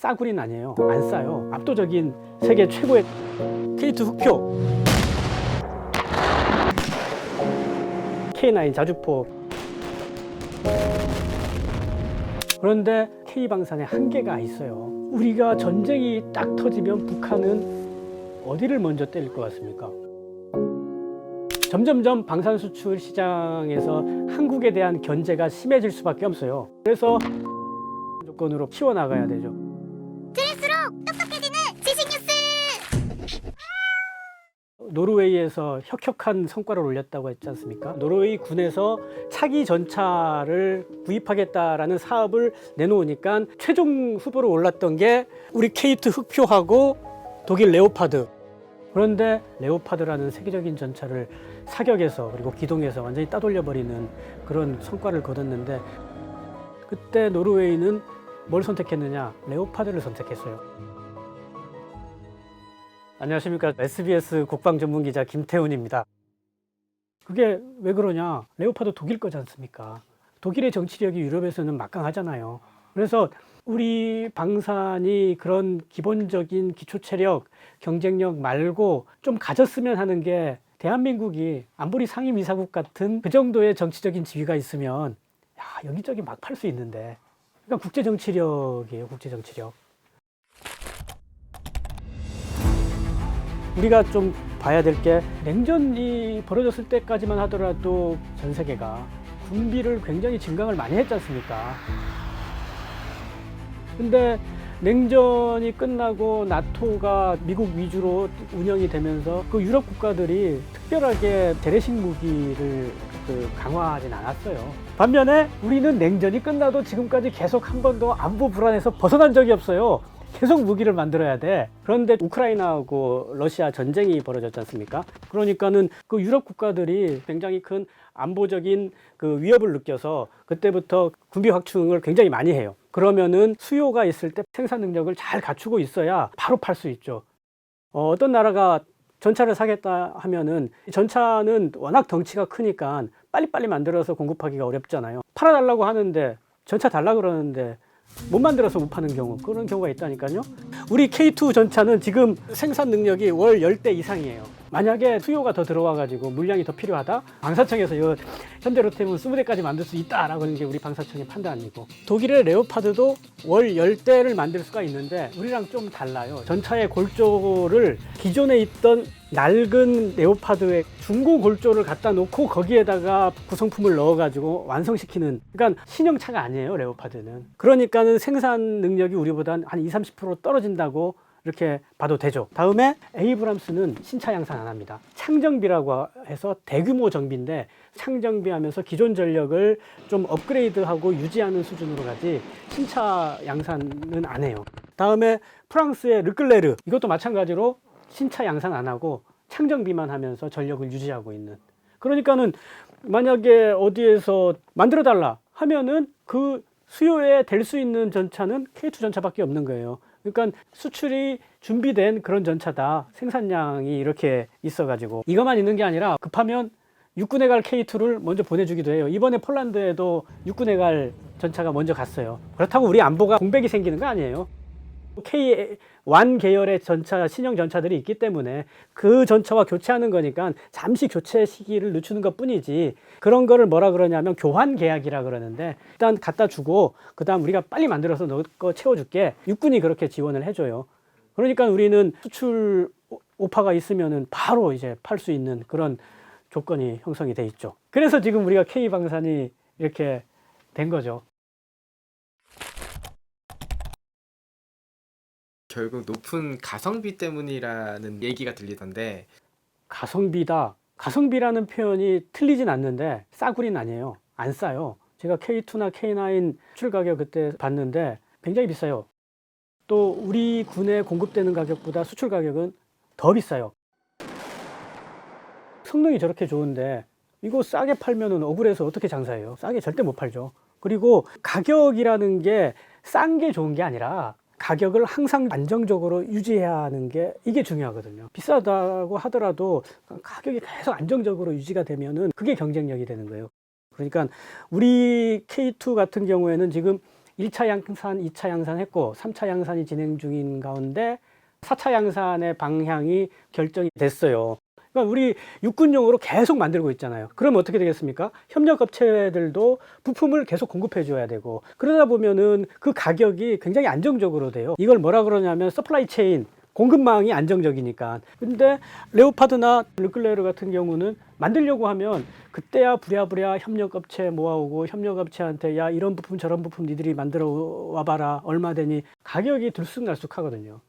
싸구리는 아니에요. 안 싸요. 압도적인 세계 최고의 K2 흑표, K9 자주포. 그런데 K방산에 한계가 있어요. 우리가 전쟁이 딱 터지면 북한은 어디를 먼저 때릴 것 같습니까? 점점점 방산 수출 시장에서 한국에 대한 견제가 심해질 수밖에 없어요. 그래서 조건으로 키워나가야 되죠. 들을수록 똑똑해지는 지식 뉴스. 노르웨이에서 혁혁한 성과를 올렸다고 했지 않습니까? 노르웨이 군에서 차기 전차를 구입하겠다라는 사업을 내놓으니까 최종 후보로 올랐던 게 우리 K2 흑표하고 독일 레오파드. 그런데 레오파드라는 세계적인 전차를 사격해서 그리고 기동해서 완전히 따돌려버리는 그런 성과를 거뒀는데, 그때 노르웨이는 뭘 선택했느냐? 레오파드를 선택했어요. 안녕하십니까. SBS 국방 전문 기자 김태훈입니다. 그게 왜 그러냐? 레오파드 독일 거지 않습니까? 독일의 정치력이 유럽에서는 막강하잖아요. 그래서 우리 방산이 그런 기본적인 기초체력, 경쟁력 말고 좀 가졌으면 하는 게, 대한민국이 안보리 상임이사국 같은 그 정도의 정치적인 지위가 있으면 여기저기 막 팔 수 있는데, 그러니까 국제정치력이에요. 국제정치력. 우리가 좀 봐야 될 게, 냉전이 벌어졌을 때까지만 하더라도 전 세계가 군비를 굉장히 증강을 많이 했지 않습니까? 근데 냉전이 끝나고 나토가 미국 위주로 운영이 되면서 그 유럽 국가들이 특별하게 재래식 무기를 강화하진 않았어요. 반면에 우리는 냉전이 끝나도 지금까지 계속 한 번도 안보 불안에서 벗어난 적이 없어요. 계속 무기를 만들어야 돼. 그런데 우크라이나하고 러시아 전쟁이 벌어졌지 않습니까? 그러니까는 그 유럽 국가들이 굉장히 큰 안보적인 그 위협을 느껴서 그때부터 군비 확충을 굉장히 많이 해요. 그러면은 수요가 있을 때 생산 능력을 잘 갖추고 있어야 바로 팔 수 있죠. 어떤 나라가 전차를 사겠다 하면은, 전차는 워낙 덩치가 크니까 빨리빨리 만들어서 공급하기가 어렵잖아요. 팔아달라고 하는데, 전차 달라 그러는데 못 만들어서 못 파는 경우, 그런 경우가 있다니까요. 우리 K2 전차는 지금 생산 능력이 월 10대 이상이에요. 만약에 수요가 더 들어와 가지고 물량이 더 필요하다, 방사청에서 현대로템은 20대까지 만들 수 있다라고 하는 게 우리 방사청의 판단이고, 독일의 레오파드도 월 10대를 만들 수가 있는데 우리랑 좀 달라요. 전차의 골조를 기존에 있던 낡은 레오파드의 중고 골조를 갖다 놓고 거기에다가 구성품을 넣어 가지고 완성시키는, 그러니까 신형차가 아니에요, 레오파드는. 그러니까는 생산 능력이 우리보다 한 20-30% 떨어진다고 이렇게 봐도 되죠. 다음에 에이브람스는 신차 양산 안 합니다. 창정비라고 해서 대규모 정비인데, 창정비하면서 기존 전력을 좀 업그레이드하고 유지하는 수준으로 가지 신차 양산은 안 해요. 다음에 프랑스의 르클레르, 이것도 마찬가지로 신차 양산 안 하고 창정비만 하면서 전력을 유지하고 있는. 그러니까는 만약에 어디에서 만들어 달라 하면은 그 수요에 될 수 있는 전차는 K2 전차밖에 없는 거예요. 그러니까 수출이 준비된 그런 전차다. 생산량이 이렇게 있어가지고 이것만 있는 게 아니라 급하면 육군에 갈 K2를 먼저 보내주기도 해요. 이번에 폴란드에도 육군에 갈 전차가 먼저 갔어요. 그렇다고 우리 안보가 공백이 생기는 거 아니에요. K1 계열의 전차, 신형 전차들이 있기 때문에 그 전차와 교체하는 거니까 잠시 교체 시기를 늦추는 것 뿐이지, 그런 거를 뭐라 그러냐면 교환 계약이라 그러는데, 일단 갖다 주고 그 다음 우리가 빨리 만들어서 너 거 채워줄게. 육군이 그렇게 지원을 해줘요. 그러니까 우리는 수출 오파가 있으면은 바로 이제 팔 수 있는 그런 조건이 형성이 돼 있죠. 그래서 지금 우리가 K방산이 이렇게 된 거죠. 결국 높은 가성비 때문이라는 얘기가 들리던데, 가성비다. 가성비라는 표현이 틀리진 않는데 싸구리는 아니에요. 안 싸요. 제가 K2나 K9 수출 가격 그때 봤는데 굉장히 비싸요. 또 우리 군에 공급되는 가격보다 수출 가격은 더 비싸요. 성능이 저렇게 좋은데 이거 싸게 팔면은 억울해서 어떻게 장사해요? 싸게 절대 못 팔죠. 그리고 가격이라는 게 싼 게 좋은 게 아니라 가격을 항상 안정적으로 유지해야 하는 게, 이게 중요하거든요. 비싸다고 하더라도 가격이 계속 안정적으로 유지가 되면은 그게 경쟁력이 되는 거예요. 그러니까 우리 K2 같은 경우에는 지금 1차 양산, 2차 양산했고 3차 양산이 진행 중인 가운데 4차 양산의 방향이 결정이 됐어요. 그러니까 우리 육군용으로 계속 만들고 있잖아요. 그럼 어떻게 되겠습니까? 협력업체들도 부품을 계속 공급해 줘야 되고, 그러다 보면은 그 가격이 굉장히 안정적으로 돼요. 이걸 뭐라 그러냐면 서플라이 체인, 공급망이 안정적이니까. 근데 레오파드나 르클레르 같은 경우는 만들려고 하면 그때야 부랴부랴 협력업체 모아오고, 협력업체한테 야 이런 부품 저런 부품 니들이 만들어 와봐라, 얼마 되니, 가격이 들쑥날쑥 하거든요.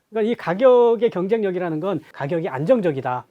그러니까 이 가격의 경쟁력이라는 건 가격이 안정적이다.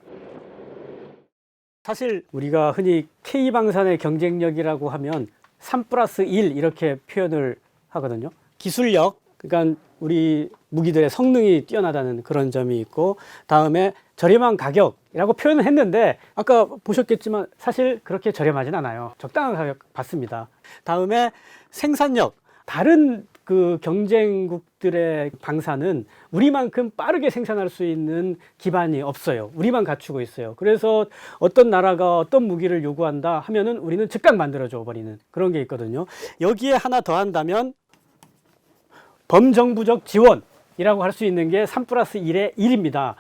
사실 우리가 흔히 K방산의 경쟁력이라고 하면 3+1 이렇게 표현을 하거든요. 기술력, 그러니까 우리 무기들의 성능이 뛰어나다는 그런 점이 있고, 다음에 저렴한 가격이라고 표현을 했는데 아까 보셨겠지만 사실 그렇게 저렴하진 않아요. 적당한 가격 받습니다. 다음에 생산력, 다른 그 경쟁국들의 방산은 우리만큼 빠르게 생산할 수 있는 기반이 없어요. 우리만 갖추고 있어요. 그래서 어떤 나라가 어떤 무기를 요구한다 하면은 우리는 즉각 만들어줘 버리는 그런 게 있거든요. 여기에 하나 더 한다면 범정부적 지원이라고 할 수 있는 게 3+1의 1입니다.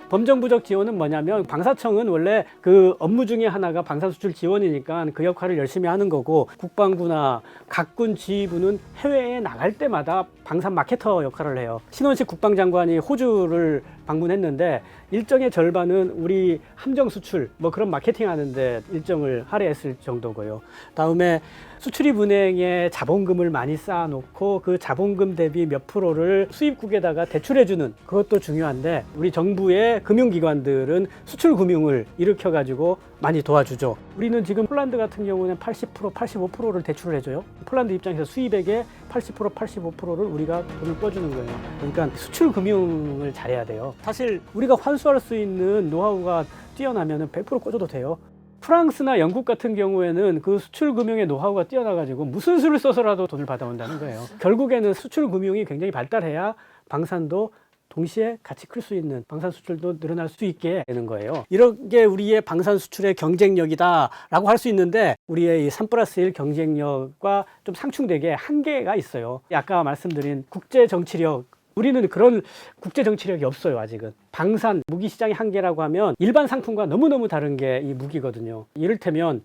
범정부적 지원은 뭐냐면, 방사청은 원래 그 업무 중에 하나가 방산수출 지원이니까 그 역할을 열심히 하는 거고, 국방부나 각군 지휘부는 해외에 나갈 때마다 방산 마케터 역할을 해요. 신원식 국방장관이 호주를 방문했는데 일정의 절반은 우리 함정 수출 뭐 그런 마케팅 하는데 일정을 할애했을 정도고요. 다음에 수출입은행에 자본금을 많이 쌓아놓고 그 자본금 대비 몇 프로를 수입국에다가 대출해주는, 그것도 중요한데 우리 정부의 금융기관들은 수출금융을 일으켜가지고 많이 도와주죠. 우리는 지금 폴란드 같은 경우는 80%, 85%를 대출을 해줘요. 폴란드 입장에서 수입액의 80%, 85%를 우리가 돈을 꿔주는 거예요. 그러니까 수출금융을 잘해야 돼요. 사실 우리가 환수할 수 있는 노하우가 뛰어나면 100% 꿔줘도 돼요. 프랑스나 영국 같은 경우에는 그 수출금융의 노하우가 뛰어나가지고 무슨 수를 써서라도 돈을 받아온다는 거예요. 결국에는 수출금융이 굉장히 발달해야 방산도 동시에 같이 클 수 있는, 방산 수출도 늘어날 수 있게 되는 거예요. 이런 게 우리의 방산 수출의 경쟁력이다라고 할 수 있는데, 우리의 이 3+1 경쟁력과 좀 상충되게 한계가 있어요. 아까 말씀드린 국제 정치력, 우리는 그런 국제 정치력이 없어요. 아직은. 방산 무기 시장의 한계라고 하면 일반 상품과 너무너무 다른 게 이 무기거든요. 이를테면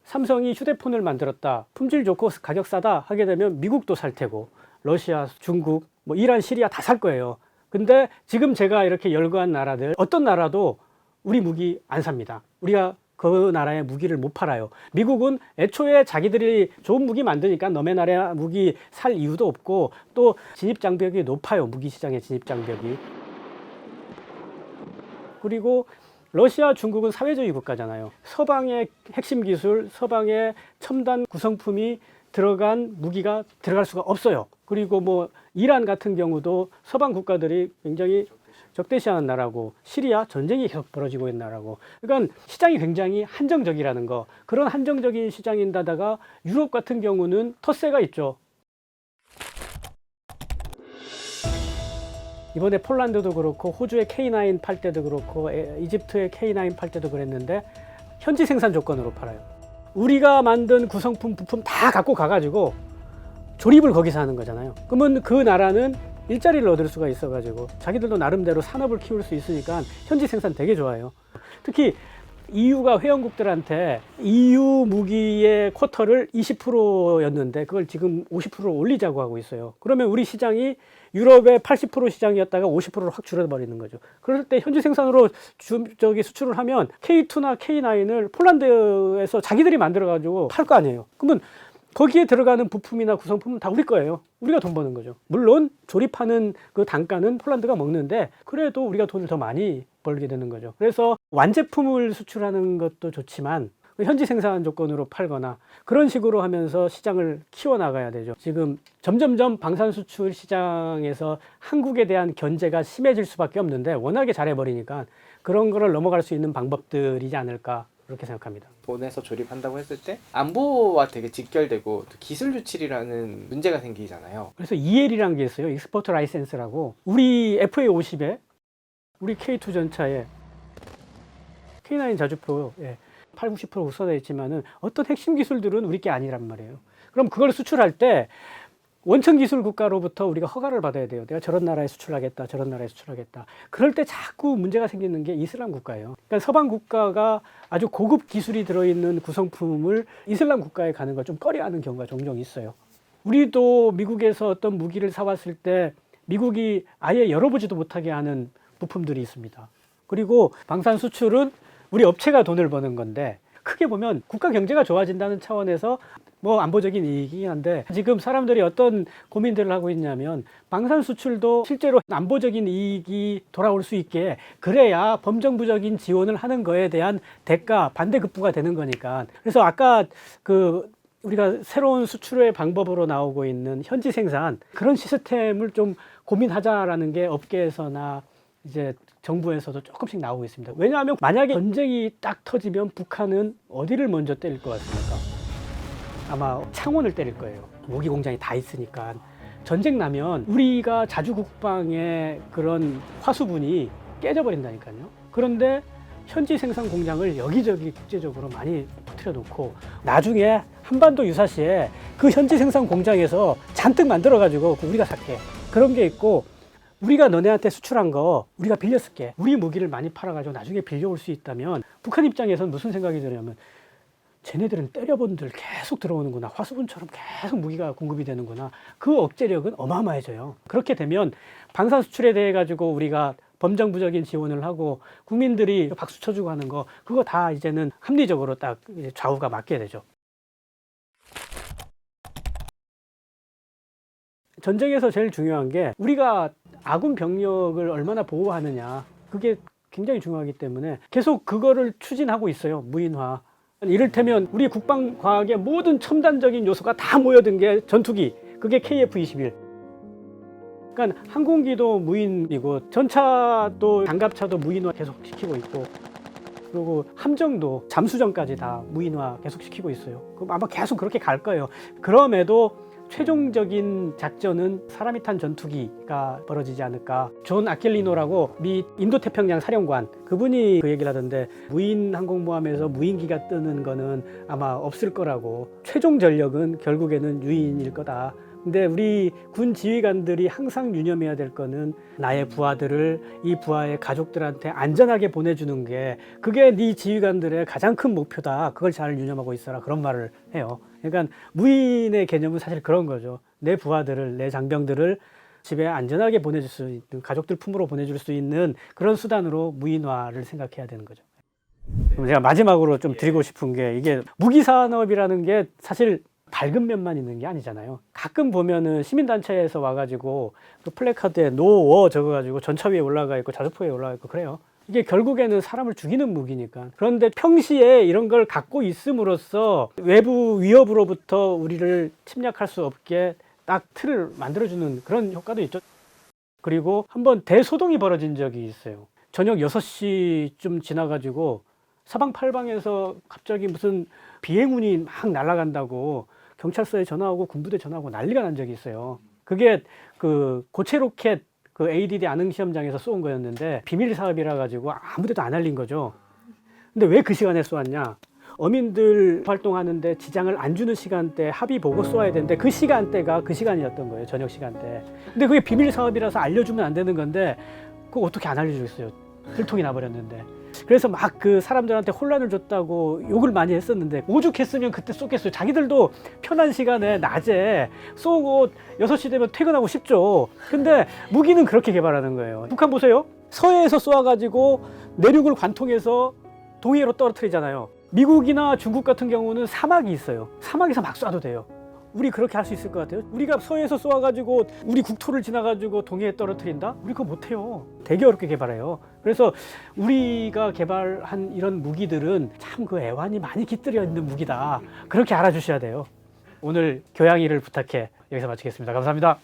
삼성이 휴대폰을 만들었다, 품질 좋고 가격 싸다 하게 되면 미국도 살 테고, 러시아, 중국, 뭐 이란, 시리아 다 살 거예요. 근데 지금 제가 이렇게 열거한 나라들, 어떤 나라도 우리 무기 안 삽니다. 우리가 그 나라의 무기를 못 팔아요. 미국은 애초에 자기들이 좋은 무기 만드니까 너네 나라 무기 살 이유도 없고, 또 진입장벽이 높아요. 무기 시장의 진입장벽이. 그리고 러시아, 중국은 사회주의 국가잖아요. 서방의 핵심 기술, 서방의 첨단 구성품이 들어간 무기가 들어갈 수가 없어요. 그리고 뭐 이란 같은 경우도 서방 국가들이 굉장히 적대시하는 나라고, 시리아 전쟁이 계속 벌어지고 있는 나라고. 그러니까 시장이 굉장히 한정적이라는 거. 그런 한정적인 시장인데다가 유럽 같은 경우는 텃세가 있죠. 이번에 폴란드도 그렇고, 호주의 K9 팔 때도 그렇고, 이집트의 K9 팔 때도 그랬는데 현지 생산 조건으로 팔아요. 우리가 만든 구성품, 부품 다 갖고 가가지고 조립을 거기서 하는 거잖아요. 그러면 그 나라는 일자리를 얻을 수가 있어가지고 자기들도 나름대로 산업을 키울 수 있으니까 현지 생산 되게 좋아요. 특히 EU가 회원국들한테 EU 무기의 쿼터를 20%였는데 그걸 지금 50%로 올리자고 하고 있어요. 그러면 우리 시장이 유럽의 80% 시장이었다가 50%로 확 줄어버리는 거죠. 그럴 때 현지 생산으로 수출을 하면 K2나 K9을 폴란드에서 자기들이 만들어가지고 팔 거 아니에요. 그러면 거기에 들어가는 부품이나 구성품은 다 우리 거예요. 우리가 돈 버는 거죠. 물론 조립하는 그 단가는 폴란드가 먹는데 그래도 우리가 돈을 더 많이 벌게 되는 거죠. 그래서 완제품을 수출하는 것도 좋지만 현지 생산 조건으로 팔거나 그런 식으로 하면서 시장을 키워나가야 되죠. 지금 점점점 방산 수출 시장에서 한국에 대한 견제가 심해질 수밖에 없는데 워낙에 잘해버리니까 그런 거를 넘어갈 수 있는 방법들이지 않을까, 그렇게 생각합니다. 돈에서 조립한다고 했을 때 안보와 되게 직결되고 또 기술 유출이라는 문제가 생기잖아요. 그래서 EL이라는 게 있어요. 익스포트 라이센스라고. 우리 FA50에 우리 K2 전차에 K9 자주포 80, 90% 국산화돼 있지만은 어떤 핵심 기술들은 우리 게 아니란 말이에요. 그럼 그걸 수출할 때 원천 기술 국가로부터 우리가 허가를 받아야 돼요. 내가 저런 나라에 수출하겠다, 저런 나라에 수출하겠다. 그럴 때 자꾸 문제가 생기는 게 이슬람 국가예요. 그러니까 서방 국가가 아주 고급 기술이 들어있는 구성품을 이슬람 국가에 가는 걸 좀 꺼려하는 경우가 종종 있어요. 우리도 미국에서 어떤 무기를 사왔을 때 미국이 아예 열어보지도 못하게 하는 부품들이 있습니다. 그리고 방산 수출은 우리 업체가 돈을 버는 건데 크게 보면 국가 경제가 좋아진다는 차원에서 뭐 안보적인 이익이긴 한데 지금 사람들이 어떤 고민들을 하고 있냐면 방산 수출도 실제로 안보적인 이익이 돌아올 수 있게 그래야 범정부적인 지원을 하는 거에 대한 대가 반대급부가 되는 거니까. 그래서 아까 우리가 새로운 수출의 방법으로 나오고 있는 현지 생산 그런 시스템을 좀 고민하자라는 게 업계에서나 이제 정부에서도 조금씩 나오고 있습니다. 왜냐하면 만약에 전쟁이 딱 터지면 북한은 어디를 먼저 때릴 것 같습니까? 아마 창원을 때릴 거예요. 무기 공장이 다 있으니까. 전쟁 나면 우리가 자주국방의 그런 화수분이 깨져버린다니까요. 그런데 현지 생산 공장을 여기저기 국제적으로 많이 터뜨려 놓고 나중에 한반도 유사시에 그 현지 생산 공장에서 잔뜩 만들어 가지고 우리가 살게 그런 게 있고 우리가 너네한테 수출한 거 우리가 빌렸을게. 우리 무기를 많이 팔아가지고 나중에 빌려올 수 있다면 북한 입장에서는 무슨 생각이 드냐면 쟤네들은 때려본들 계속 들어오는구나. 화수분처럼 계속 무기가 공급이 되는구나. 그 억제력은 어마어마해져요. 그렇게 되면 방산 수출에 대해 가지고 우리가 범정부적인 지원을 하고 국민들이 박수 쳐주고 하는 거 그거 다 이제는 합리적으로 딱 이제 좌우가 맞게 되죠. 전쟁에서 제일 중요한 게 우리가 아군 병력을 얼마나 보호하느냐 그게 굉장히 중요하기 때문에 계속 그거를 추진하고 있어요. 무인화. 이를테면 우리 국방과학의 모든 첨단적인 요소가 다 모여든 게 전투기 그게 KF-21. 그러니까 항공기도 무인이고 전차도 장갑차도 무인화 계속 시키고 있고 그리고 함정도 잠수정까지 다 무인화 계속 시키고 있어요. 그럼 아마 계속 그렇게 갈 거예요. 그럼에도 최종적인 작전은 사람이 탄 전투기가 벌어지지 않을까. 존 아킬리노라고 미 인도태평양 사령관 그분이 그 얘기를 하던데 무인 항공모함에서 무인기가 뜨는 거는 아마 없을 거라고. 최종 전력은 결국에는 유인일 거다. 근데 우리 군 지휘관들이 항상 유념해야 될 거는 나의 부하들을 이 부하의 가족들한테 안전하게 보내주는 게 그게 네 지휘관들의 가장 큰 목표다. 그걸 잘 유념하고 있어라. 그런 말을 해요. 그러니까 무인의 개념은 사실 그런 거죠. 내 부하들을, 내 장병들을 집에 안전하게 보내줄 수 있는, 가족들 품으로 보내줄 수 있는 그런 수단으로 무인화를 생각해야 되는 거죠. 그럼 제가 마지막으로 좀 드리고 싶은 게 이게 무기산업이라는 게 사실 밝은 면만 있는 게 아니잖아요. 가끔 보면은 시민단체에서 와가지고 그 플래카드에 노워 적어가지고 전차 위에 올라가 있고 자주포에 올라가 있고 그래요. 이게 결국에는 사람을 죽이는 무기니까. 그런데 평시에 이런 걸 갖고 있음으로써 외부 위협으로부터 우리를 침략할 수 없게 딱 틀을 만들어주는 그런 효과도 있죠. 그리고 한번 대소동이 벌어진 적이 있어요. 저녁 6시쯤 지나가지고 사방팔방에서 갑자기 무슨 비행운이 막 날아간다고 경찰서에 전화하고 군부대 전화하고 난리가 난 적이 있어요. 그게 그 고체 로켓 그 ADD 안흥 시험장에서 쏜 거였는데 비밀 사업이라 가지고 아무데도 안 알린 거죠. 근데 왜 그 시간에 쏘았냐? 어민들 활동하는데 지장을 안 주는 시간대 합의 보고 쏘아야 되는데 그 시간대가 그 시간이었던 거예요. 저녁 시간대. 근데 그게 비밀 사업이라서 알려주면 안 되는 건데 그거 어떻게 안 알려주겠어요? 들통이 나버렸는데. 그래서 막 그 사람들한테 혼란을 줬다고 욕을 많이 했었는데 오죽했으면 그때 쏘겠어요. 자기들도 편한 시간에 낮에 쏘고 6시 되면 퇴근하고 싶죠. 근데 무기는 그렇게 개발하는 거예요. 북한 보세요. 서해에서 쏘아가지고 내륙을 관통해서 동해로 떨어뜨리잖아요. 미국이나 중국 같은 경우는 사막이 있어요. 사막에서 막 쏴도 돼요. 우리 그렇게 할 수 있을 것 같아요? 우리가 서해에서 쏘아가지고 우리 국토를 지나가지고 동해에 떨어뜨린다? 우리 그거 못해요. 되게 어렵게 개발해요. 그래서 우리가 개발한 이런 무기들은 참 그 애환이 많이 깃들여 있는 무기다. 그렇게 알아주셔야 돼요. 오늘 교양일을 부탁해 여기서 마치겠습니다. 감사합니다.